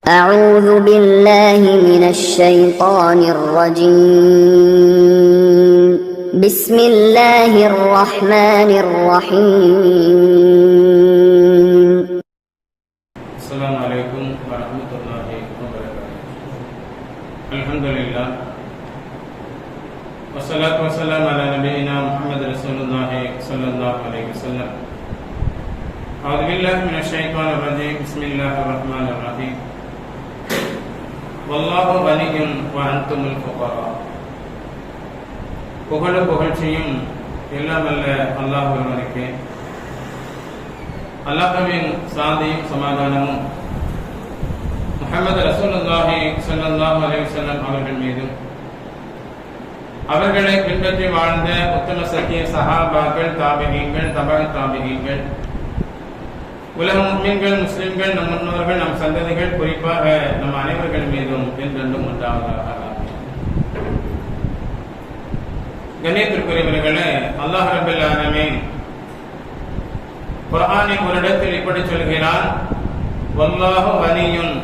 أعوذ بالله من الشيطان الرجيم بسم الله الرحمن الرحيم السلام عليكم ورحمة الله وبركاته. الحمد لله والصلاة والسلام على نبينا محمد رسول الله صلى الله عليه وسلم. أعوذ بالله من الشيطان الرجيم بسم الله الرحمن الرحيم. والله غني وأنتم الفقراء. புகழ்ச்சியும் எல்லாம் அல்ல அல்லாஹ் ஒருவனுக்கே. அல்லாஹ்வின் சாந்தியும் சமாதானமும் முஹம்மது ரசூலுல்லாஹி ஸல்லல்லாஹு அலைஹி வஸல்லம் அவர்கள் மீதும் அவர்களை பின்பற்றி வாழ்ந்த உத்தம சத்திய சஹாபாக்கள், தாபிஈன்கள், தபஅ தாபிஈன்கள், உலக முஸ்லிம்கள், முஸ்லிம்கள், நம் முன்னோர்கள், நம் சந்ததிகள், குறிப்பாக நம் அனைவர்கள் மீதும் என்றென்றும் உண்டாவதாக. கண்ணியத்திற்குரியவர்களே, அல்லாஹ் ரப்பல் ஆலமீன் குர்ஆனின் ஒரு இடத்தில் இப்படி சொல்கிறான், வல்லாஹு கனியுன்,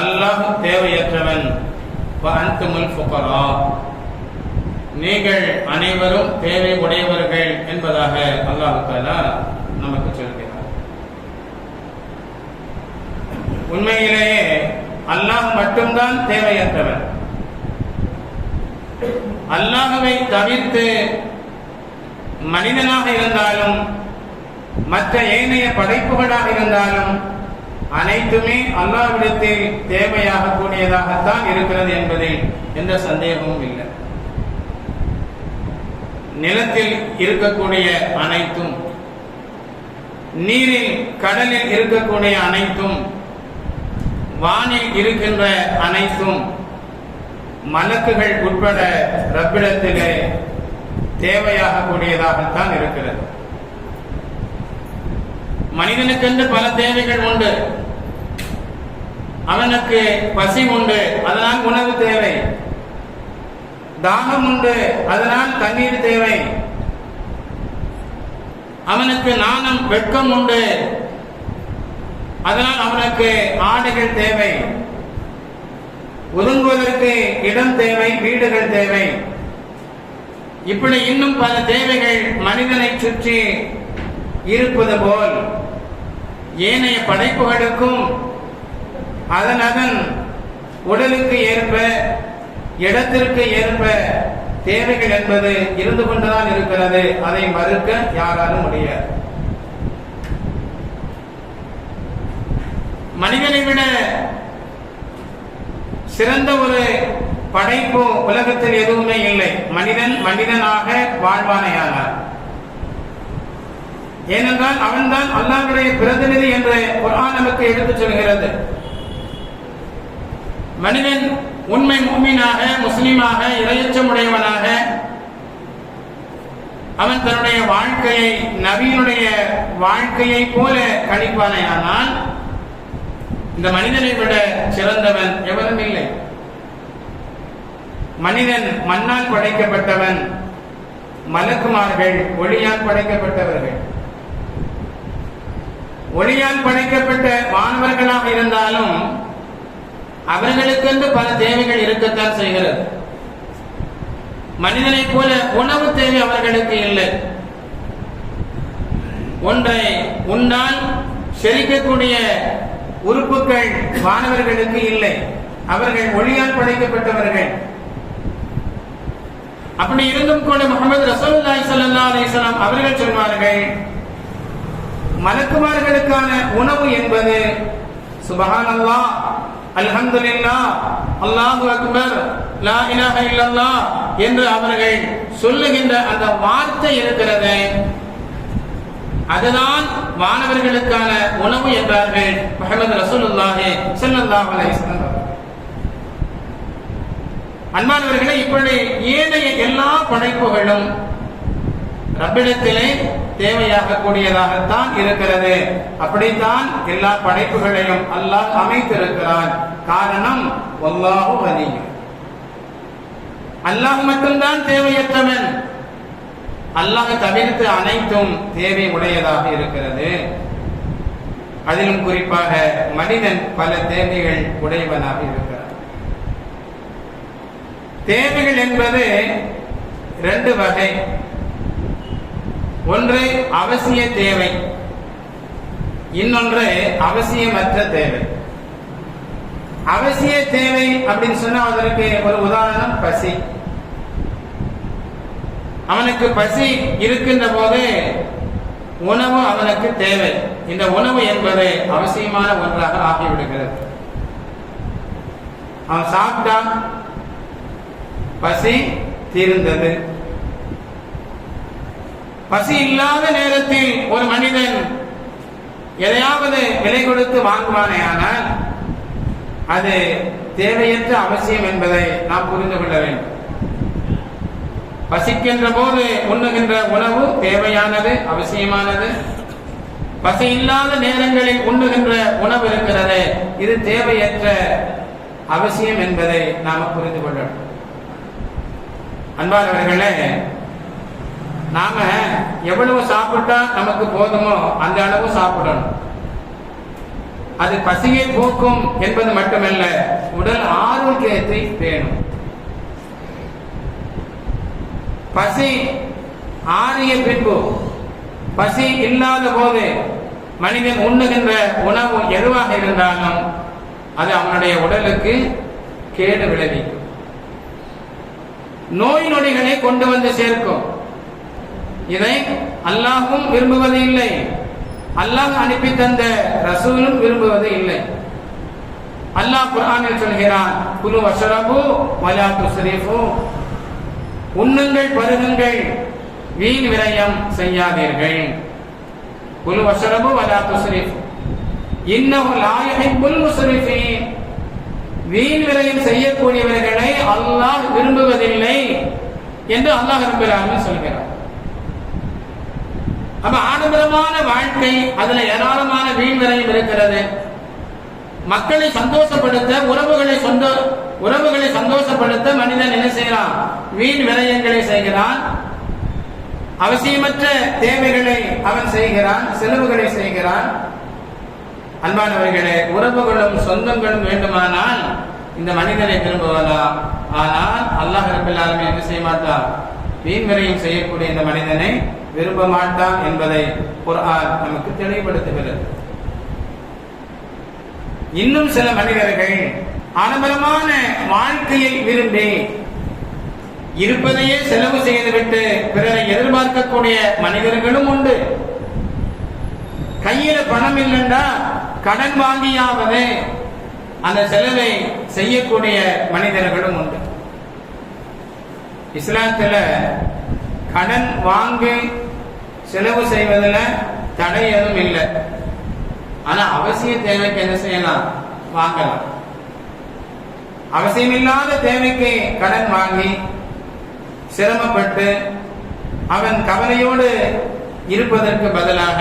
அல்லாஹ் தேவையற்றவன், வ அன்துமுல் ஃபுகரா, நீங்கள் அனைவரும் தேவை உடையவர்கள் என்பதாக அல்லாஹ் தஆலா நமக்கு சொல்கிறார். உண்மையிலேயே அல்லாஹ் மட்டும்தான் தேவையற்றவன். அல்லாஹ்வை தவிர்த்து மனிதனாக இருந்தாலும் மற்ற ஏனைய படைப்புகளாக இருந்தாலும் அனைத்துமே அல்லாஹ்விடத்தில் தேவையாக கூடியதாகத்தான் இருக்கிறது என்பதில் எந்த சந்தேகமும் இல்லை. நிலத்தில் இருக்கக்கூடிய அனைத்தும், நீரில் கடலில் இருக்கக்கூடிய அனைத்தும், வானில் இருக்கின்ற அனைத்தும், மலக்குகள் உட்பட ரப்பிடத்திலே தேவையாக கூடியதாகத்தான் இருக்கிறது. மனிதனுக்கென்று பல தேவைகள் உண்டு. அவனுக்கு பசி உண்டு, அதனால் உணவு தேவை. தாகம் உண்டு, அதனால் தண்ணீர் தேவை. அவனுக்கு நாணம், வெட்கம் உண்டு, அதனால் அவனுக்கு ஆடைகள் தேவை. ஒதுங்குவதற்கு இடம் தேவை, வீடுகள் தேவை. இப்படி இன்னும் பல தேவைகள் மனிதனை சுற்றி இருப்பது போல் ஏனைய படைப்புகளுக்கும் அதன் உடலுக்கு ஏற்ப, இடத்திற்கு ஏற்ப தேவைகள் என்பது இருந்து கொண்டுதான் இருக்கிறது. அதை மறுக்க யாராலும் முடியாது. மனிதனை விட சிறந்த ஒரு படைப்பு உலகத்தில் எதுவுமே இல்லை. மனிதன் மனிதனாக வாழ்வானையானார். ஏனென்றால் அவன்தான் அல்லாஹ்வுடைய பிரதிநிதி என்று குர்ஆன் நமக்கு எடுத்துச் சொல்கிறது. மனிதன் உண்மை முஃமினாக, முஸ்லிமாக, இறையச்சமுடையவனாக அவன் தன்னுடைய வாழ்க்கையை நபியினுடைய வாழ்க்கையை போல கணிப்பானையானால் இந்த மனிதனை விட சிறந்தவன் எவரும் இல்லை. மனிதன் மண்ணால் படைக்கப்பட்டவன், மலக்குமார்கள் ஒளியால் படைக்கப்பட்டவர்கள். ஒளியால் படைக்கப்பட்ட மாணவர்களாக இருந்தாலும் அவர்களுக்கென்று பல தேவைகள் இருக்கத்தான் செய்கிறது. மனிதனை போல உணவு தேவை அவர்களுக்கு இல்லை. ஒன்றை உண்டால் செரிக்கக்கூடிய உறுப்புகள் மாணவர்களுக்கு இல்லை. அவர்கள் ஒளியால் படைக்கப்பட்டவர்கள். அப்படி இருந்தும் கூட முஹம்மது ரசூலுல்லாஹி ஸல்லல்லாஹு அலைஹி வஸல்லம் அவர்கள் சொல்வார்கள், மலக்குமார்களுக்கான உணவு என்பது சுப்ஹானல்லாஹ், அல்ஹம்துலில்லாஹ், அல்லாஹு அக்பர், லா இலாஹ இல்லல்லாஹ் என்று அவர்கள் சொல்லுகின்ற அந்த வார்த்தை இருக்கிறது, அதுதான் மாணவர்களுக்கான உணவு என்றார்கள் முஹம்மது ரசூலுல்லாஹி ஸல்லல்லாஹு அலைஹி வஸல்லம். அன்பானவர்களே, இப்படி ஏனைய எல்லா படைப்புகளும் ரப்பிடத்திலே தேவையாக கூடியதாகத்தான் இருக்கிறது. அப்படித்தான் எல்லா படைப்புகளையும் அல்லாஹ் அமைத்திருக்கிறான். காரணம், வல்லாஹு கனிய், அல்லாஹ் மட்டும்தான் தேவையற்றவன். அல்லாஹ் தவிர்த்து அனைத்தும் தேவை உடையதாக இருக்கிறது. அதிலும் குறிப்பாக மனிதன் பல தேவைகள் உடையவனாக இருக்கிறார். தேவைகள் என்பது ரெண்டு வகை. ஒன்று அவசிய தேவை, இன்னொன்று அவசியமற்ற தேவை. அவசிய தேவை அப்படின்னு சொன்னா அதற்கு ஒரு உதாரணம் பசி. அவனுக்கு பசி இருக்கின்ற போது உணவு அவனுக்கு தேவை. இந்த உணவு என்பது அவசியமான ஒன்றாக ஆகிவிடுகிறது. அவன் சாப்பிட்டான், பசி தீர்ந்தது. பசி இல்லாத நேரத்தில் ஒரு மனிதன் எதையாவது விலை கொடுத்து வாங்குவானே ஆனால் அது தேவையற்ற அவசியம் என்பதை நாம் புரிந்து கொள்ள வேண்டும். பசிக்கின்ற போது உண்ணுகின்ற உணவு தேவையானது, அவசியமானது. பசி இல்லாத நேரங்களில் உண்ணுகின்ற உணவு இருக்கிறது, இது தேவையற்ற அவசியம் என்பதை நாம் புரிந்து கொள்ளணும். அன்பானவர்களே, நாம எவ்வளவு சாப்பிட்டா நமக்கு போதுமோ அந்த அளவு சாப்பிடணும். அது பசியை போக்கும் என்பது மட்டுமல்ல, உடல் ஆரோக்கியத்தை பேணும். பசி ஆறிய பின்பு, பசி இல்லாத போது மனிதன் உண்ணுகின்ற உணவு எதுவாக இருந்தாலும் அது அவனுடைய உடலுக்கு கேடு விளைவிக்கும், நோய் நொடிகளை கொண்டு வந்து சேர்க்கும். இதை அல்லாஹ்வும் விரும்புவது இல்லை, அல்லாஹ் அனுப்பி தந்த ரசூலும் விரும்புவது இல்லை. அல்லாஹ் குர்ஆனில் சொல்கிறான், குலு வஷ்ரபு வலா துஸ்ரிஃபு, உண்ணுங்கள் பருகுங்கள், வீண் விரயம் செய்யாதீர்கள். குலு வஷ்ரபு வலா துஸ்ரிஃபு இன்னஹு லா யுஹிப்புல் முஸ்ரிஃபீன், வீண் விரயம் செய்யக்கூடியவர்களை அல்லாஹ் விரும்புவதில்லை என்று அல்லாஹ் ரப்பல் ஆலமீன் சொல்கிறார். அப்ப ஆடம்பரமான வாழ்க்கை, அதுல ஏராளமான வீண் விரயம் இருக்கிறது. மக்களை சந்தோஷப்படுத்த, உறவுகளை சந்தோஷப்படுத்த மனிதன் என்ன செய்யறான்? வீண் விரயங்களை செய்கிறான். அவசியமற்ற தேவைகளை அவன் செய்கிறான், செலவுகளை செய்கிறான். அன்பானவர்களே, உறவுகளும் சொந்தங்களும் வேண்டுமானால் இந்த மனிதனை விரும்புவதா? ஆனால் அல்லாஹ் ரப்பல் ஆலமீன் என்ன செய்ய மாட்டான்? வீண் விரயம் செய்யக்கூடிய இந்த மனிதனை விரும்ப மாட்டான் என்பதை குர்ஆன் நமக்கு தெளிவுபடுத்துகிறது. இன்னும் சில மனிதர்கள் ஆடம்பரமான வாழ்க்கையை விரும்பி இருப்பதையே செலவு செய்துவிட்டு பிறரை எதிர்பார்க்கக்கூடிய மனிதர்களும் உண்டு. கையில பணம் இல்லைன்னா கடன் வாங்கியாவது அந்த செலவை செய்யக்கூடிய மனிதர்களும் உண்டு. இஸ்லாத்துல கடன் வாங்கி செலவு செய்வதில் தடை எதுவும் இல்லை. ஆனா அவசிய தேவைக்கு என்ன செய்யலாம்? வாங்கலாம். அவசியமில்லாத தேவைக்கு கடன் வாங்கி சிரமப்பட்டு அவன் கவலையோடு இருப்பதற்கு பதிலாக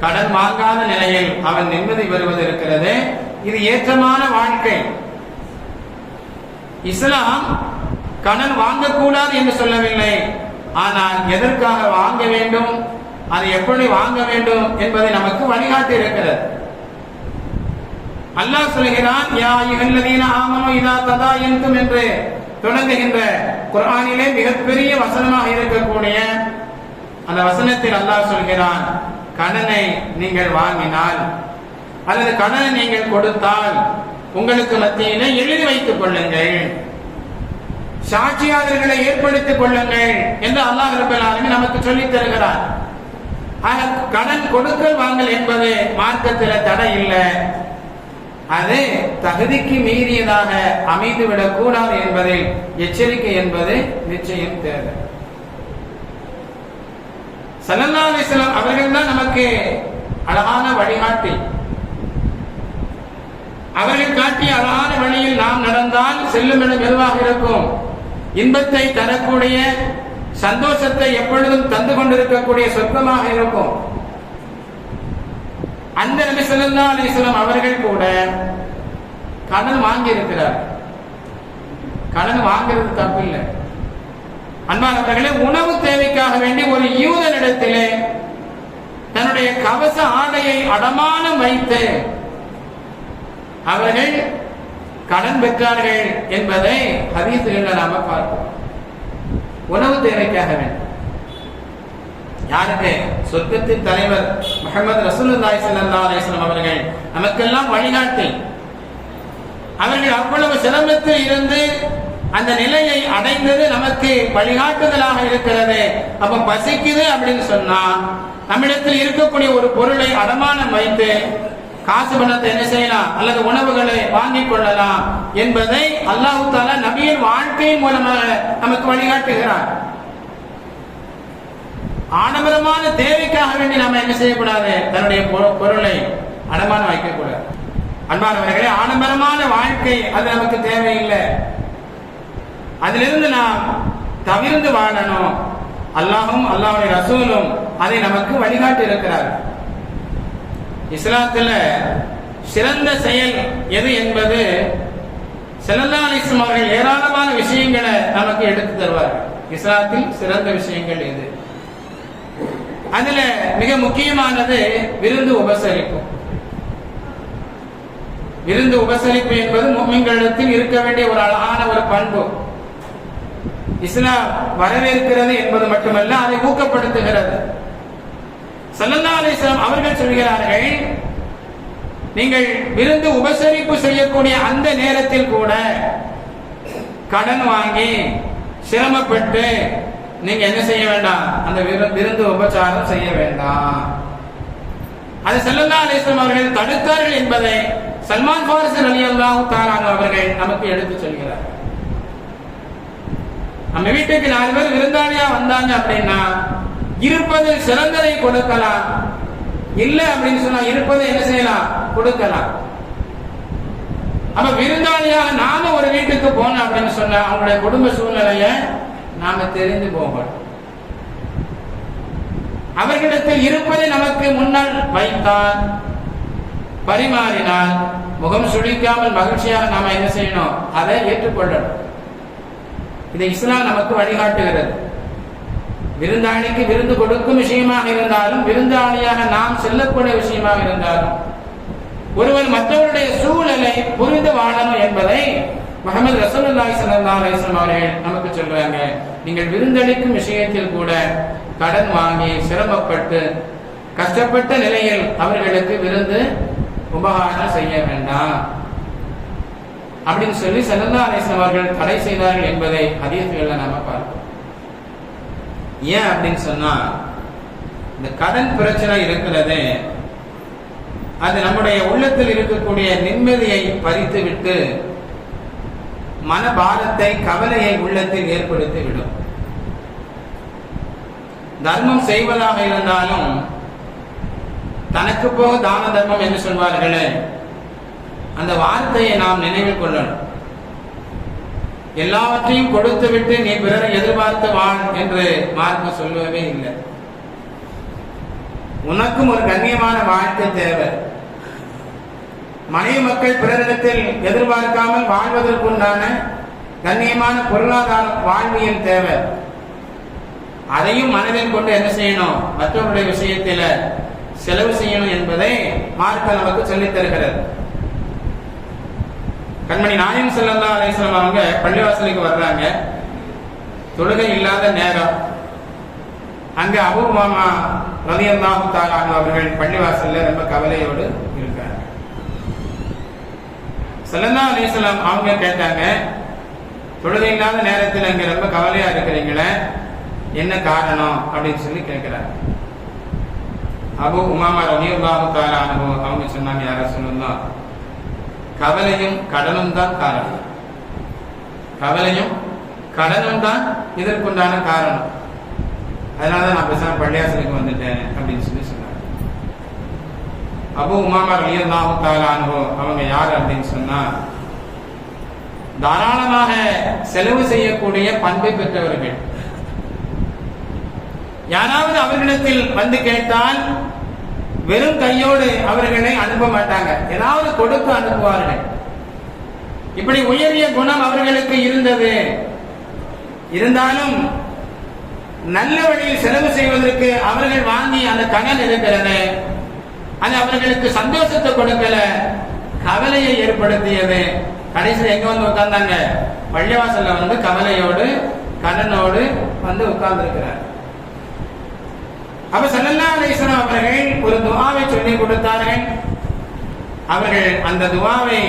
கடன் வாங்காத நிலையில் அவன் நிம்மதி பெறுவது இருக்கிறது, இது ஏற்றமான வாழ்க்கை. இஸ்லாம் கடன் வாங்கக்கூடாது என்று சொல்லவில்லை, ஆனால் எதற்காக வாங்க வேண்டும், அதை எப்படி வாங்க வேண்டும் என்பதை நமக்கு வழிகாட்டி இருக்கிறது. அல்லாஹ் சொல்கிறான், யா அய்யுஹல்லதீன ஆமனூ இதா ததாயன்தும் என்று தொடங்குகின்ற குர்ஆனிலே மிகப்பெரிய வசனமாக இருக்கக்கூடிய அந்த வசனத்தில் அல்லாஹ் சொல்கிறான், கடனை நீங்கள் வாங்கினால் அல்லது கடனை நீங்கள் கொடுத்தால் உங்களுக்கு மத்தியிலே எழுதி வைத்துக் கொள்ளுங்கள், சாட்சியாளர்களை ஏற்படுத்திக் கொள்ளுங்கள் என்று அல்லாஹ் ரப்பல் ஆலமீன் நமக்கு சொல்லித் தருகிறார். கடன் கொடுக்கல் வாங்கல் என்பது மார்க்கத்தில் தடை இல்லை, அது தகுதிக்கு மீறியதாக அமைந்துவிடக் கூடாது என்பதில் எச்சரிக்கை என்பது நிச்சயம் தேவை. ஸல்லல்லாஹு அலைஹி வஸல்லம் அவர்கள் தான் நமக்கு அழகான வழிகாட்டி. அவர்கள் காட்டிய அழகான வழியில் நாம் நடந்தால் செல்லும் இடம் எதுவாக இருக்கும்? இன்பத்தை தரக்கூடிய, சந்தோஷத்தை எப்பொழுதும் தந்து கொண்டிருக்கக்கூடிய சொர்க்கமாக இருக்கும். அந்த நபி ஸல்லல்லாஹு அலைஹி வஸல்லம் அவர்கள் கூட கடன் வாங்கி இருக்கிறார். கடன் வாங்கிறது தப்பு இல்லை. அன்பானவர்களே, உணவு தேவைக்காக வேண்டி ஒரு யூதனிடத்திலே தன்னுடைய கவச ஆடையை அடமானம் வைத்து அவர்கள் கடன் பெற்றார்கள் என்பதை ஹதீஸ்களில் நாம பார்ப்போம். உணவு தேவைக்காக வேண்டும். யாருக்கு? சொர்க்கத்தின் தலைவர் முஹம்மது ரசூலுல்லாஹி ஸல்லல்லாஹு அலைஹி வஸல்லம் அவர்கள் நமக்கெல்லாம் வழிகாட்டி, அவர்கள் அவ்வளவு சிரமத்தில் இருந்து அந்த நிலையை அடைந்தது நமக்கு வழிகாட்டுதலாக இருக்கிறது. அப்ப பசிக்குது அப்படின்னு சொன்னா நம்மிடத்தில் இருக்கக்கூடிய ஒரு பொருளை அடமானம் வைத்து காசு பணத்தை என்ன செய்யலாம் அல்லது உணவுகளை வாங்கிக் கொள்ளலாம் என்பதை அல்லாஹ் தஆலா நபியின் வாழ்க்கையின் மூலமாக நமக்கு வழிகாட்டுகிறார். ஆடம்பரமான தேவைக்காக வேண்டி நாம என்ன செய்யக்கூடாது? தன்னுடைய பொருளை அடமானம் வைக்கக்கூடாது. அன்பானவர்களே, ஆடம்பரமான வாழ்க்கை அது நமக்கு தேவையில்லை. அதிலிருந்து நாம் தவிர்ந்து வாழணும். அல்லாஹும் அல்லாஹ்வுடைய ரசூலும் அதை நமக்கு வழிகாட்டி இருக்கிறார். இஸ்லாத்துல சிறந்த செயல் எது என்பது ஸல்லல்லாஹு அலைஹி வஸல்லம் அவர்கள் ஏராளமான விஷயங்களை நமக்கு எடுத்து தருவார்கள். இஸ்லாத்தில் சிறந்த விஷயங்கள் எது? அதுல மிக முக்கியமானது விருந்து உபசரிப்பு. விருந்து உபசரிப்பு என்பது முஃமின்களிடத்தில் இருக்க வேண்டிய ஒரு அழகான ஒரு பண்பு. இஸ்லாம் வரவேற்கிறது என்பது மட்டுமல்ல, அதை ஊக்கப்படுத்துகிறது. ஸல்லல்லாஹு அலைஹி வஸல்லம் அவர்கள் சொல்கிறார்கள், நீங்கள் விருந்து உபசரிப்பு செய்யக்கூடிய அந்த நேரத்தில் கூட கடன் வாங்கி சிரமப்பட்டு நீங்க என்ன செய்ய வேண்டாம்? அந்த விருந்து உபச்சாரம் செய்ய வேண்டாம். அது ஸல்லல்லாஹு அலைஹி வஸல்லம் அவர்கள் தடுத்தார்கள் என்பதை சல்மான் ஃபாரிஸி ரலியல்லாஹு தஆலா அவர்கள் நமக்கு எடுத்து சொல்கிறார். நம்ம வீட்டுக்கு 4 பேர் விருந்தாளியா வந்தாங்க அப்படின்னா இருப்பது சிறந்ததை கொடுக்கலாம், இல்ல அப்படின்னு சொன்னா இருப்பதை என்ன செய்யலாம்? கொடுக்கலாம். அப்ப விருந்தாளியாக நாம ஒரு வீட்டுக்கு போனோம் அப்படின்னு சொன்னா அவங்களுடைய குடும்ப சூழ்நிலைய நாம தெரிந்து போகணும். அவர்களிடத்தில் இருப்பதை நமக்கு முன்னால் வைத்தால், பரிமாறினால், முகம் சுழிக்காமல் மகிழ்ச்சியாக நாம என்ன செய்யணும்? அதை ஏற்றுக்கொள்ளணும். இதை இஸ்லாம் நமக்கு வழிகாட்டுகிறது. விருந்தாளிக்கு விருந்து கொடுக்கும் விஷயமாக இருந்தாலும், விருந்தாளியாக நாம் செல்லக்கூடிய விஷயமாக இருந்தாலும், ஒருவர் மற்றவருடைய சூழலை புரிந்து வாழணும் என்பதை முஹம்மது ரசூலுல்லாஹி ஸல்லல்லாஹு அலைஹி வஸல்லம் அவர்கள் நமக்கு சொல்றாங்க. நீங்கள் விருந்தளிக்கும் விஷயத்தில் கூட கடன் வாங்கி சிரமப்பட்டு கஷ்டப்பட்ட நிலையில் அவர்களுக்கு விருந்து உபகாரம் செய்ய வேண்டாம் அப்படின்னு சொல்லி ஸல்லல்லாஹு அலைஹி வஸல்லம் அவர்கள் தடை செய்தார்கள் என்பதை ஹதீஸ்களில் நாம பார்க்கிறோம். ஏன் அப்படின்னு சொன்னா, இந்த கடன் பிரச்சனை இருக்கிறது, அது நம்முடைய உள்ளத்தில் இருக்கக்கூடிய நிம்மதியை பறித்து விட்டு மனபாரத்தை, கவலையை உள்ளத்தில் ஏற்படுத்தி விடும். தர்மம் செய்வதாக இருந்தாலும் தனக்கு போக தான தர்மம் என்று சொல்வார்களே, அந்த வார்த்தையை நாம் நினைவில் கொள்ளணும். எல்லாவற்றையும் கொடுத்து விட்டு நீ பிறரை எதிர்பார்த்து வாழ் என்று மார்க்கம் சொல்லவே இல்லை. உனக்கும் ஒரு கண்ணியமான வாழ்க்கை தேவை. மனைவி மக்கள் பிறரிடத்தில் எதிர்பார்க்காமல் வாழ்வதற்குண்டான கண்ணியமான பொருளாதார வாழ்வியல் தேவை. அதையும் மனதில் கொண்டு என்ன செய்யணும்? மற்றவருடைய விஷயத்தில செலவு செய்யணும் என்பதை மார்க்கம் நமக்கு சொல்லித் தருகிறது. கண்மணி நாயகம் ஸல்லல்லாஹு அலைஹி வஸல்லம் அவங்க பள்ளிவாசலுக்கு வர்றாங்க. தொழுகை இல்லாத நேரம். அங்க அபூ உமாமா ரலியல்லாஹு தஆலா அவர்கள் பள்ளிவாசல்ல ரொம்ப கவலையோடு இருக்காங்க. ஸல்லல்லாஹு அலைஹி வஸல்லம் அவங்க கேட்டாங்க, தொழுகை இல்லாத நேரத்தில் அங்க ரொம்ப கவலையா இருக்கிறீங்களே, என்ன காரணம் அப்படின்னு சொல்லி கேட்கிறாங்க. அபூ உமாமா ரலியல்லாஹு தஆலா அவங்க சொன்னாங்க, யார சொல்லலாம், கவலையும் கடனும் தான் காரணம். கவலையும் கடனும் தான் இதற்குண்டான காரணம். அதனாலதான் நான் பேசாம பள்ளியாசலுக்கு வந்துட்டேன் அப்படின்னு சொல்லி சொன்னாங்க. அபூ உமாமா ரலியல்லாஹு தஆலா அவங்க யார் அப்படின்னு சொன்னா, தாராளமாக செலவு செய்யக்கூடிய பண்பை பெற்றவர்கள். யாராவது அவர்களிடத்தில் வந்து கேட்டால் வெறும் கையோடு அவர்களை அனுப்ப மாட்டாங்க, ஏதாவது கொடுத்து அனுப்புவார்கள். இப்படி உயரிய குணம் அவர்களுக்கு இருந்தது. இருந்தாலும் நல்ல வழியில் செலவு செய்வதற்கு அவர்கள் வாங்கி அந்த கடன் இருக்கிறது, அது அவர்களுக்கு சந்தோஷத்தை கொடுக்கல, கவலையை ஏற்படுத்தியது. கடைசியில் எங்க வந்து உட்கார்ந்தாங்க? பள்ளிவாசல்ல வந்து கவலையோடு கடனோடு வந்து உட்கார்ந்து இருக்கிறார். அப்ப ஸல்லல்லாஹு அலைஹி வஸல்லம் அவர்கள் ஒரு துஆவை சொல்லி கொடுத்தார்கள். அவர்கள் அந்த துஆவை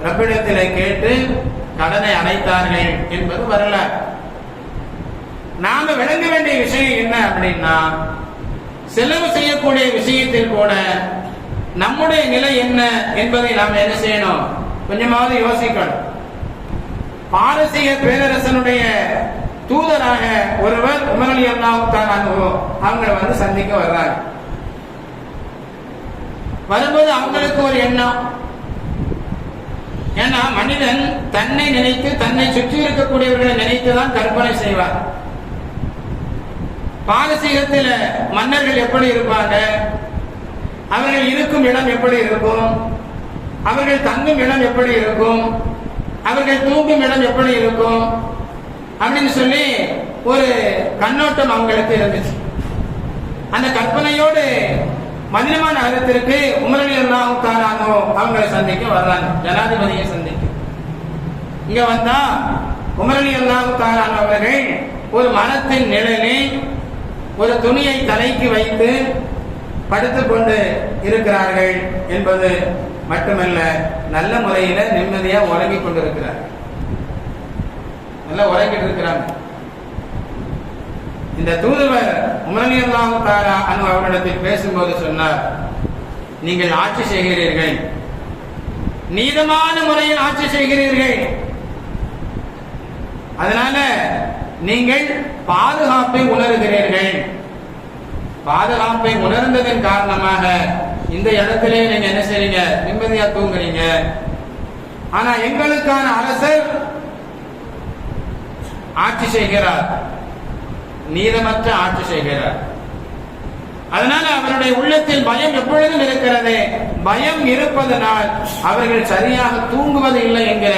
ரப்பிடத்திலே கேட்டு கடனை அடைத்தார்கள் என்பது வரலாறு. நாம விளங்க வேண்டிய விஷயம் என்ன அப்படின்னா, செலவு செய்யக்கூடிய விஷயத்தில் கூட நம்முடைய நிலை என்ன என்பதை நாம் என்ன செய்யணும்? கொஞ்சமாவது யோசிக்கணும். பாரசீக பேரரசனுடைய தூதராக ஒருவர் உமர் ரலியல்லாஹு தஆலா அன்ஹு அவங்களை வந்து சந்திக்க வர்றாங்க. வரும்போது அவங்களுக்கு ஒரு எண்ணம், ஏன்னா மனிதன் தன்னை நினைத்து தன்னை சுற்றி இருக்கக்கூடியவர்களை நினைத்துதான் கற்பனை செய்வார். பாரசீகத்தில் மன்னர்கள் எப்படி இருப்பாங்க, அவர்கள் இருக்கும் இடம் எப்படி இருக்கும், அவர்கள் தங்கும் இடம் எப்படி இருக்கும், அவர்கள் தூங்கும் இடம் எப்படி இருக்கும் அப்படின்னு சொல்லி ஒரு கண்ணோட்டம் அவங்களுக்கு இருந்துச்சு. அந்த கற்பனையோடு மதீனா நகரத்திற்கு உமர் ரலியல்லாஹு தஆலா அன்ஹு அவங்களை சந்திக்க வர்றாங்க, ஜனாதிபதியை சந்திக்க. இங்க வந்தா உமர் ரலியல்லாஹு தஆலா அன்ஹு அவர்கள் ஒரு மரத்தின் நிழலில் ஒரு துணியை தலைக்கு வைத்து படுத்துக் கொண்டு இருக்கிறார்கள் என்பது மட்டுமல்ல, நல்ல முறையில நிம்மதியா உறங்கிக் கொண்டிருக்கிறார். நல்லா உறங்கிட்டு இருக்கிறாங்க. இந்த தூதுவர் உமர் ரலியல்லாஹு தஆலா அன்ஹு அவரிடத்தில் பேசும்போது சொன்னார், நீங்கள் ஆட்சி செய்கிறீர்கள், நீதமான முறையில் ஆட்சி செய்கிறீர்கள், அதனால நீங்கள் பாதுகாப்பை உணர்கிறீர்கள். பாதுகாப்பை உணர்ந்ததன் காரணமாக இந்த இடத்திலே நீங்க என்ன செய்றீங்க? நிம்மதியா தூங்குறீங்க. ஆனா எங்களுக்கான அரசர் ஆட்சி செய்கிறார், நீதமற்ற ஆட்சி செய்கிறார். அதனால அவருடைய உள்ளத்தில் பயம் எப்பொழுதும் இருக்கிறது. பயம் இருப்பதனால் அவர்கள் சரியாக தூங்குவது இல்லை என்கிற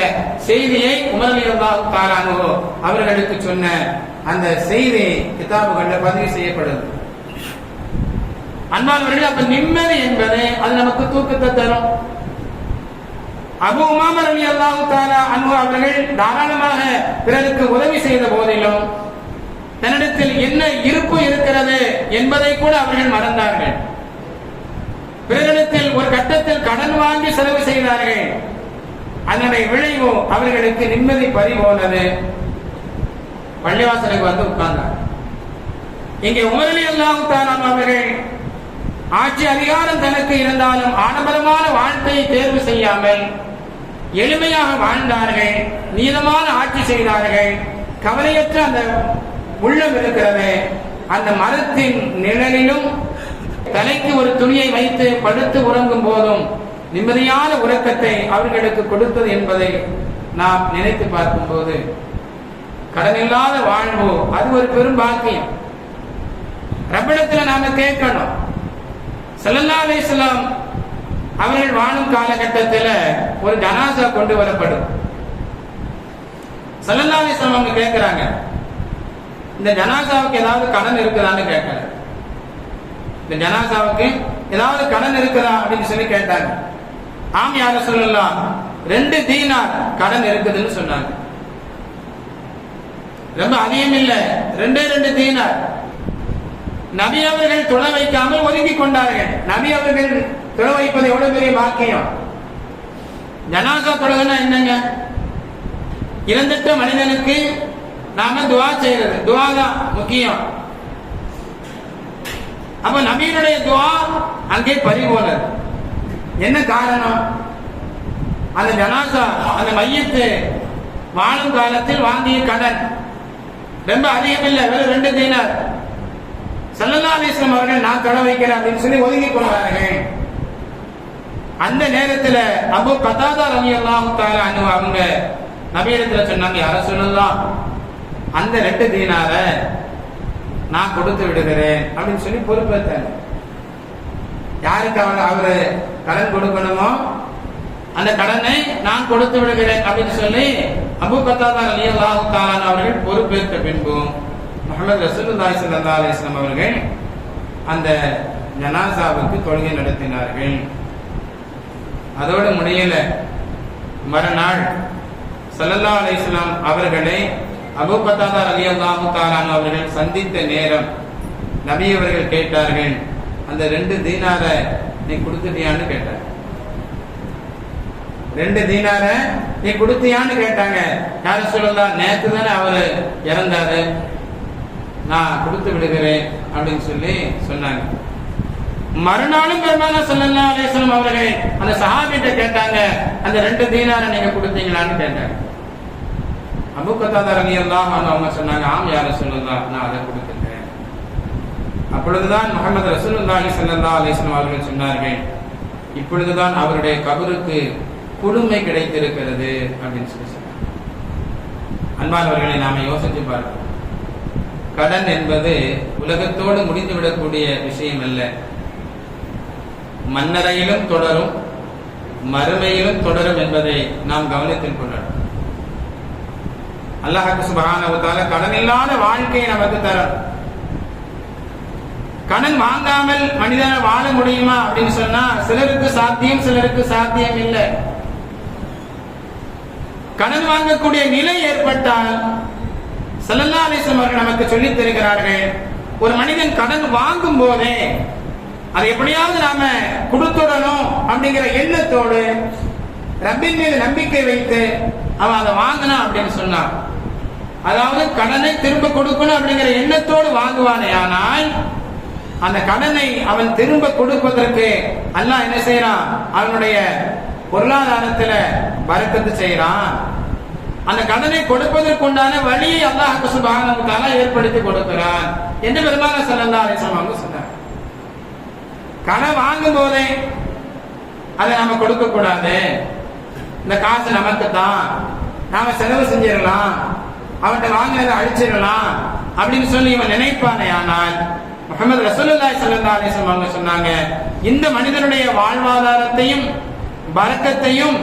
செய்தியை உமர் ரலியல்லாஹு தஆலா அன்ஹு அவர்களுக்கு சொன்ன அந்த செய்தி கிதாபுகளில் பதிவு செய்யப்படுது. அன்பானவர்கள், அப்ப நிம்மதி என்பது அது நமக்கு தூக்கத்தை தரும். அபூ உமாமா ரலியல்லாஹு தஆலா அன்ஹு அவர்கள் தாராளமாக பிறருக்கு உதவி செய்த போதிலும் தன்னிடத்தில் என்ன இருப்பு இருக்கிறது என்பதை கூட அவர்கள் மறந்தார்கள். பிறரிடத்தில் ஒரு கட்டத்தில் கடன் வாங்கி செலவு செய்தார்கள். அதனுடைய விளைவு அவர்களுக்கு நிம்மதி பறிபோனது. பள்ளிவாசலுக்கு வந்து உட்கார்ந்தார். இங்கே உமர் ரலியல்லாஹு தஆலா அவர்கள் ஆட்சி அதிகாரம் தனக்கு இருந்தாலும் ஆடம்பரமான வாழ்க்கையை தேர்வு செய்யாமல் எளிமையாக வாழ்ந்தார்கள், நீதமான ஆட்சி செய்தார்கள். கவலையற்ற அந்த உள்ளம் இருக்கிறது. அந்த மரத்தின் நிழலிலும் தலைக்கு ஒரு துணியை வைத்து படுத்து உறங்கும் போதும் நிம்மதியான உறக்கத்தை அவர்களுக்கு கொடுத்தது என்பதை நாம் நினைத்து பார்க்கும் போது, கடனில்லாத வாழ்வு அது ஒரு பெரும் பாக்கியம். ரப்பிடத்தில் நாம கேட்கணும். ஸல்லல்லாஹு அலைஹி வஸல்லம் அவர்கள் வாழும் காலகட்டத்தில் ஒரு ஜனாசா கொண்டு வரப்படும். ஸல்லல்லாஹு அலைஹி வஸல்லம் அவங்க கேட்கிறாங்க, இந்த ஜனாசாவுக்கு ஏதாவது கடன் இருக்குதான்னு கேட்கல. இந்த ஜனாசாவுக்கு ஏதாவது கடன் இருக்குதா அப்படின்னு சொல்லி கேட்டாங்க. ஆம் யா ரசூலல்லாஹ், 2 தீனார் கடன் இருக்குதுன்னு சொன்னாங்க. ரொம்ப அதிகம் இல்ல, 2 தீனார். நபி அவர்கள் தொழ வைக்காமல் ஒதுக்கி கொண்டார்கள். நபி அவர்கள் தொழ வைப்பது எவ்வளவு பெரிய பாக்கியம். ஜனாசா தொழுகைன்னா என்னங்க? இறந்துட்ட மனிதனுக்கு நாம துஆ செய்யறது, துஆ தான் முக்கியம். அப்ப நபியினுடைய துஆ அங்கே பறிபோனது. என்ன காரணம்? அந்த ஜனாசா, அந்த மையத்து வாழும் காலத்தில் வாங்கிய கடன் ரொம்ப அதிகம் இல்லை, வெறும் 2 தீனார். ஸல்லல்லாஹு அலைஹி வஸல்லம் அவர்கள் நான் தொழ வைக்கிறேன் அப்படின்னு சொல்லி ஒதுங்கி கொண்டார்கள். அந்த நேரத்தில் அபூ கதாதா ரலியல்லாஹு தஆலா அன்ஹு அவங்க நபியிடத்தில் சொன்னாங்க, யா ரசூலல்லாஹ், அந்த 2 தீனாரை நான் கொடுத்து விடுகிறேன் அப்படின்னு சொல்லி பொறுப்பேற்றாங்க. யாருக்கு அவரு கடன் கொடுக்கணுமோ அந்த கடனை நான் கொடுத்து விடுகிறேன் அப்படின்னு சொல்லி அபூ கதாதா ரலியல்லாஹு தஆலா அவர்கள் பொறுப்பேற்ற பின்பும் முஹம்மது ரசூலுல்லாஹி ஸல்லல்லாஹு அலைஹி வஸல்லம் அவர்கள் அந்த ஜனாசாவுக்கு தொழுகை நடத்தினார்கள். அதோடு முடியல, மறுநாள் ஸல்லல்லாஹு அலைஹி வஸல்லம் அவர்களை அபூ கத்தாதா ரலியல்லாஹு தஆலா அவர்கள் சந்தித்த நேரம் நபி அவர்கள் கேட்டார்கள், அந்த 2 தீனார நீ கொடுத்துட்டியான்னு கேட்டார். 2 தீனார நீ கொடுத்தியான்னு கேட்டாங்க. யா ரசூலல்லாஹ், நேத்து தானே அவரு இறந்தாரு, நான் கொடுத்து விடுகிறேன் அப்படின்னு சொல்லி சொன்னாங்க. மறுநாளும் பெருமானார் ஸல்லல்லாஹு அலைஹி வஸல்லம் அவர்கள் அந்த சஹாபிட்ட கேட்டாங்க, அந்த 2 தீனார நீங்க கொடுத்தீங்களான்னு கேட்டாங்க. அபூ கத்தாதா ரலியல்லாஹு அன்ஹு அவங்க சொன்னாங்க, ஆம் யா ரசூலல்லாஹ், நான் அதை கொடுத்துட்டேன். அப்பொழுதுதான் முஹம்மது ரசூலுல்லாஹி ஸல்லல்லாஹு அலைஹி வஸல்லம் அவர்கள் சொன்னார்கள், இப்பொழுதுதான் அவருடைய கபருக்கு குளுமை கிடைத்திருக்கிறது அப்படின்னு சொல்லி சொன்னாங்க. அன்பானவர்களை நாம யோசிச்சு பார்க்கிறோம். கடன் என்பது உலகத்தோடு முடிந்துவிடக்கூடிய விஷயம் அல்ல. மன்னரையிலும் தொடரும், மறுமையிலும் தொடரும் என்பதை நாம் கவனத்தில் கொள்ளணும். அல்லாஹ் சுப்ஹானஹு வ தஆலா கடன் இல்லாத வாழ்க்கையை நமக்கு தரும். கடன் வாங்காமல் மனிதனால் வாழ முடியுமா அப்படின்னு சொன்னா சிலருக்கு சாத்தியம், சிலருக்கு சாத்தியம் இல்லை. கடன் வாங்கக்கூடிய நிலை ஏற்பட்டால் ஸல்லல்லாஹு அலைஹி வஸல்லம் அவர்கள் நமக்கு சொல்லித் தருகிறார்கள், ஒரு மனிதன் கடன் வாங்கும் போதே அதை எப்படியாவது நாம கொடுத்துடணும் அப்படிங்கிற எண்ணத்தோடு ரப்பின் மீது நம்பிக்கை வைத்து அவன் அதை வாங்கினா அப்படின்னு சொன்னான். அதாவது கடனை திரும்ப கொடுக்கணும் அப்படிங்கிற எண்ணத்தோடு வாங்குவானே, ஆனால் அந்த கடனை அவன் திரும்ப கொடுப்பதற்கு அல்லாஹ் என்ன செய்யறான், அவனுடைய பொருளாதாரத்துல பரக்கத்து செய்யறான். அந்த கடனை கொடுப்பதற்குண்டான வழியை அல்லாஹ் சுப்ஹானஹு வ தஆலா ஏற்படுத்தி கொடுக்கிறான் என்று பெருமானார் ஸல்லல்லாஹு அலைஹி வஸல்லம் சொன்னார். கடன் வாங்கும் போதே அதை நாம கொடுக்க கூடாது, இந்த காசு நமக்கு தான், நாம செலவு செஞ்சிடலாம், அவன்கிட்ட வாங்கினதை அழிச்சிடலாம் அப்படின்னு சொல்லி இவன் நினைப்பானே, ஆனால் முஹம்மது ரசூலுல்லாஹி ஸல்லல்லாஹு அலைஹி வஸல்லம் அவங்க சொன்னாங்க, இந்த மனிதனுடைய வாழ்வாதாரத்தையும் பரக்கத்தையும்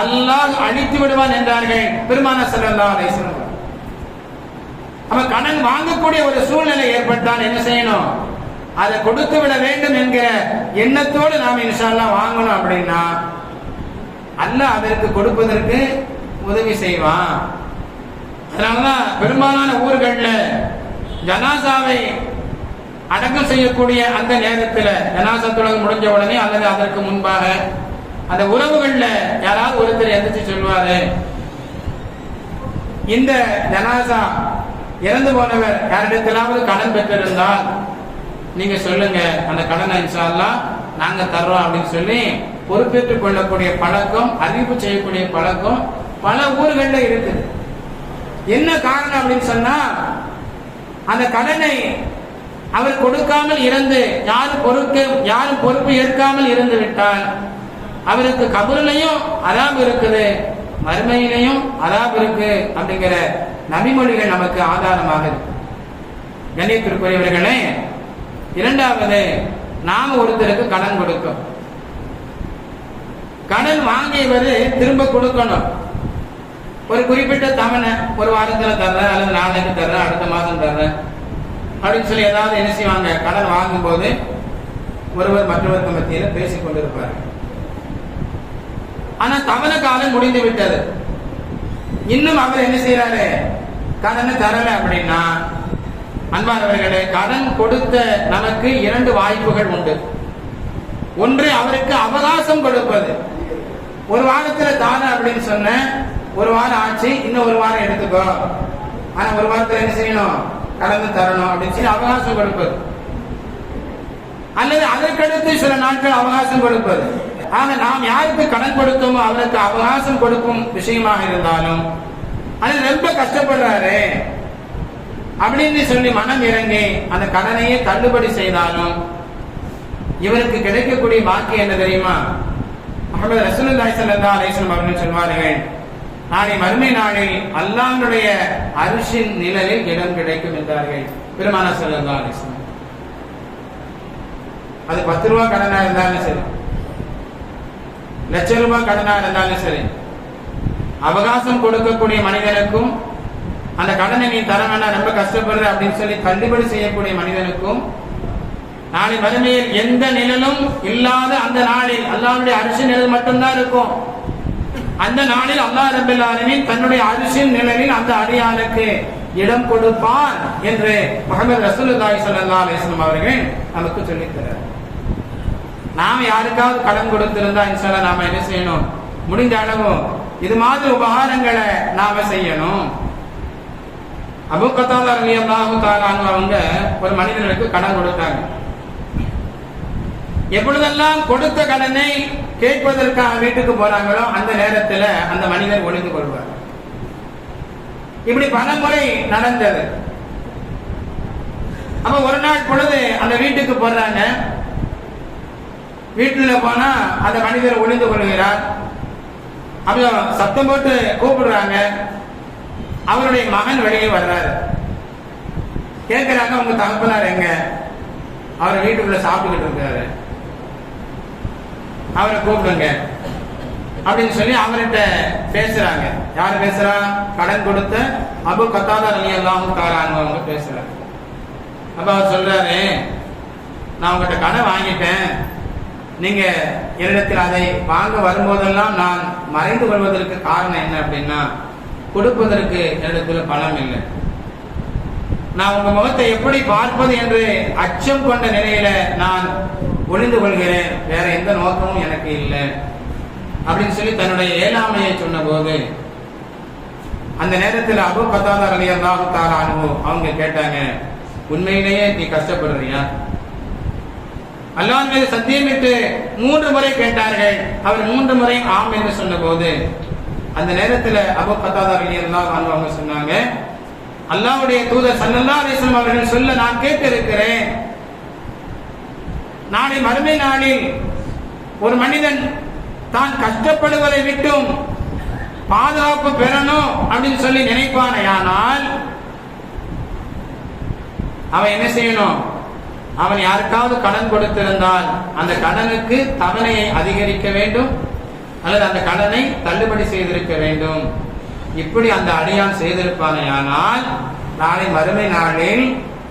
அல்லாஹ் அழித்து விடுவான் என்றார்கள் பெருமானார் ஸல்லல்லாஹு அலைஹி வஸல்லம். அப்ப கடன் வாங்கக்கூடிய ஒரு சூழ்நிலை ஏற்பட்டால் என்ன செய்யணும், அதை கொடுத்து விட வேண்டும் என்கிற எண்ணத்தோடு நாம் இன்ஷா அல்லாஹ் வாங்கணும். அப்படின்னா அல்லாஹ் அதற்கு கொடுப்பதற்கு உதவி செய்வான். அதனாலதான் பெரும்பாலான ஊர்கள்ல ஜனாசாவை அடக்கம் செய்யக்கூடிய அந்த நேரத்தில், ஜனாசா தொழுகை முடிஞ்ச உடனே அல்லது அதற்கு முன்பாக அந்த உறவுகள்ல யாராவது ஒருத்தர் எந்திரிச்சு சொல்வாரு, இந்த ஜனாசா இறந்து போனவர் யாரிடத்திலாவது கடன் பெற்றிருந்தால் நீங்க சொல்லுங்க, அந்த கடனை இன்ஷா அல்லாஹ் நாங்க தர்றோம் அப்படின்னு சொல்லி பொறுப்பேற்றுக் கொள்ளக்கூடிய பழக்கம், அறிவிப்பு செய்யக்கூடிய பழக்கம் பல ஊர்கள்ல இருக்குது. என்ன காரணம் அப்படின்னு சொன்னா, அந்த கடனை அவர் கொடுக்காமல் இருந்து யாரும் பொறுப்பு ஏற்காமல் இருந்து விட்டால் அவருக்கு கபரிலையும் அதாப் இருக்குது, மறுமையிலையும் அதாப் இருக்கு அப்படிங்கிற நபிமொழிகள் நமக்கு ஆதாரமாக இருக்கு. கண்ணியத்திற்குரியவர்களே, இரண்டாவது, நாம் ஒருத்தருக்கு கடன் கொடுக்கும், கடன் வாங்கியவர் திரும்ப கொடுக்கணும். ஒரு குறிப்பிட்ட தவணை, ஒரு வாரத்தில் தர்றேன் அல்லது நாளைக்கு தர்றேன், அடுத்த மாதம் தர்றேன் அப்படின்னு சொல்லி ஏதாவது என்ன செய்வாங்க, கடன் வாங்கும் போது ஒருவர் மற்றவருக்கு மத்தியில் பேசிக் கொண்டிருப்பார். ஆனா தவணை காலம் முடிந்து விட்டது, இன்னும் அவர் என்ன செய்யறாரு, கடனை தரல அப்படின்னா, அன்பானவர்களே, கடன் கொடுத்த நமக்கு 2 வாய்ப்புகள் உண்டு. ஒன்று, அவருக்கு அவகாசம் கொடுப்பது. ஒரு வாரத்துல தான அப்படின்னு சொன்ன, ஒரு வாரம் ஆச்சு, இன்னும் ஒரு வாரம் எடுத்துக்கோ, ஆனா ஒரு வாரத்துல என்ன செய்யணும், கடந்து தரணும் அப்படின்னு சொல்லி அவகாசம் கொடுப்பது. அல்லது அதற்கடுத்து சில நாட்கள் அவகாசம் கொடுப்பது. ஆக நாம் யாருக்கு கடன் கொடுத்தோமோ அவருக்கு அவகாசம் கொடுக்கும் விஷயமாக இருந்தாலும், அது ரொம்ப கஷ்டப்படுறாரு அப்படின்னு சொல்லி மனம் இறங்கி அந்த கடனையே தள்ளுபடி செய்தாலும் இவருக்கு கிடைக்கக்கூடிய பாக்கியம் என்ன தெரியுமா, முஹம்மது ரசூலுல்லாஹி ஸல்லல்லாஹு அலைஹி வஸல்லம் அவர்கள் சொல்வார்கள், நாளை மறுமை நாளில் அல்லாஹ்வுடைய அர்ஷின் நிழலில் இடம் கிடைக்கும் என்றார்கள் பெருமானார் ஸல்லல்லாஹு அலைஹி வஸல்லம். அது 10 ரூபாய் கடனா இருந்தாலும் சரி, லட்ச ரூபாய் கடனா இருந்தாலும் சரி, அவகாசம் கொடுக்கக்கூடிய மனிதனுக்கும் அந்த கடனை நீ தர வேண்டாம், ரொம்ப கஷ்டப்படுற அப்படின்னு சொல்லி தள்ளுபடி செய்யக்கூடிய மனிதனுக்கும் நாளை மறுமையில் எந்த நிழலும் இல்லாத அந்த நாளில் அல்லாஹ்வுடைய அரிசி நிழல் மட்டும்தான் இருக்கும். அந்த நாளில் அல்லாஹ் ரப்பல் ஆலமீன் தன்னுடைய அரிசின் நிழலில் அந்த அடியானுக்கு இடம் கொடுப்பான் என்று முஹம்மது ரசூலுல்லாஹி ஸல்லல்லாஹு அலைஹி வஸல்லம் அவர்கள் நமக்கு சொல்லித் தரார். நாம் யாருக்காவது கடன் கொடுத்திருந்தா இன்ஷா அல்லாஹ் நாம என்ன செய்யணும், முடிந்த அளவு இது மாதிரி உபகாரங்களை நாம செய்யணும். அபூ கத்தாதா ரலியல்லாஹு தஆலா அன்ஹு அவங்க ஒரு மனிதனுக்கு கடன் கொடுத்தாங்க. எப்பொழுதெல்லாம் கொடுத்த கடனை கேட்பதற்காக வீட்டுக்கு போறாங்களோ அந்த நேரத்தில் அந்த மனிதர் ஒளிந்து கொள்வார். இப்படி பல முறை நடந்தது. அப்ப ஒரு நாள் பொழுது அந்த வீட்டுக்கு போறாங்க. வீட்டுல போனா அந்த மனிதர் ஒளிந்து கொள்கிறார். அப்ப சத்தம் போட்டு கூப்பிடுறாங்க. அவருடைய மகன் வெளியே வர்றாரு. கேட்கிறாங்க, உங்க தகப்பனார் எங்க? அவர் வீட்டுக்குள்ள சாப்பிட்டுக்கிட்டு இருக்காரு, அவரை கூப்பிடுங்க அப்படின்னு சொல்லி அவர்கிட்ட பேசுறாங்க. யாரு பேசுறா? கடன் கொடுத்த அபூ கத்தாதா ரலியல்லாஹு தஆலா அன்ஹு பேசுறாங்க. அப்ப அவர் சொல்றாரு, நான் உங்ககிட்ட கடன் வாங்கிட்டேன், நீங்க என்னிடத்தில் அதை வாங்க வரும்போதெல்லாம் நான் மறைந்து கொள்வதற்கு காரணம் என்ன அப்படின்னா, கொடுப்பதற்கு என்னிடத்தில் பணம் இல்லை. நான் உங்க முகத்தை எப்படி பார்ப்பது என்று அச்சம் கொண்ட நிலையில நான் ஒளிந்து கொள்கிறேன், வேற எந்த நோக்கமும் எனக்கு இல்லை அப்படின்னு சொல்லி தன்னுடைய ஏழாமையை சொன்ன போது அந்த நேரத்தில் அபூ கத்தாதா ரலியல்லாஹு தஆலா அன்ஹு அவங்க கேட்டாங்க, உண்மையிலேயே நீ கஷ்டப்படுறியா? அல்லாஹ் மீது சத்தியமிட்டு 3 முறை கேட்டார்கள். அவர் 3 முறை ஆம் என்று சொன்ன போது அந்த நேரத்தில் அபூ கத்தாதா ரலியல்லாஹு அன்ஹு அவங்க சொன்னாங்க, அல்லாஹ்வுடைய தூதர் ஸல்லல்லாஹு அலைஹி வஸல்லம் அவர்கள் சொல்ல நான் கேட்டிருக்கிறேன், நாளை மறுமை நாளில் ஒரு மனிதன் தான் கஷ்டப்படுவதை விட்டும் பாதுகாப்பு பெறணும் அப்படின்னு சொல்லி நினைப்பானையானால் அவன் என்ன செய்யணும்? அவன் யாருக்காவது கடன் கொடுத்திருந்தால் அந்த கடனுக்கு தவணையை அதிகரிக்க வேண்டும் அல்லது அந்த கடனை தள்ளுபடி செய்திருக்க வேண்டும். இப்படி அந்த அடியான் செய்திருப்பானையானால் நாளை மறுமை நாளில்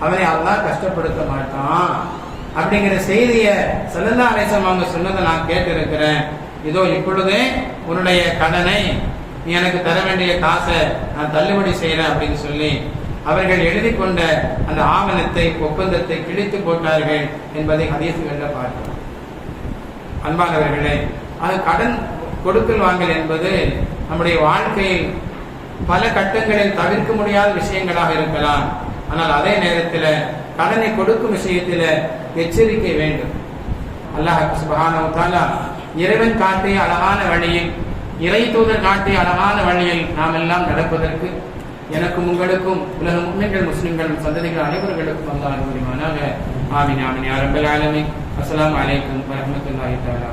அவனை அல்லாஹ் கஷ்டப்படுத்த மாட்டான் அப்படிங்கிற செய்தியை ஸல்லல்லாஹு அலைஹி வஸல்லம் அவங்க சொன்னதை நான் கேட்டிருக்கிறேன். இதோ இப்பொழுதே உன்னுடைய கடனை, நீ எனக்கு தர வேண்டிய காசை நான் தள்ளுபடி செய்யறேன் அப்படின்னு சொல்லி அவர்கள் எழுதி கொண்ட அந்த ஆவணத்தை, ஒப்பந்தத்தை கிழித்து போட்டார்கள் என்பதை ஹதீஸ்களில் பார்க்கிறோம். அன்பானவர்களே, அது கடன் கொடுக்கல் வாங்கல் என்பது நம்முடைய வாழ்க்கையில் பல கட்டங்களில் தவிர்க்க முடியாத விஷயங்களாக இருக்கலாம். ஆனால் அதே நேரத்தில் கடனை கொடுக்கும் விஷயத்தில் எச்சரிக்கை வேண்டும். அல்லாஹ் சுப்ஹானஹு வ தஆலா இறைவன் காட்டிய அழகான வழியில், இறை தூதர் காட்டிய அழகான வழியில் நாம் எல்லாம் நடப்பதற்கு எனக்கும் உங்களுக்கும் உலக முஸ்லிம்கள் முஸ்லிம்கள் சந்ததிகள் அனைவர்களுக்கும் அல்லாஹ் அருள் புரிவானாக. ஆமீன் ஆமீன் யா ரப்பல் ஆலமீன். அஸ்ஸலாமு அலைக்கும் வ ரஹ்மத்துல்லாஹி தஆலா.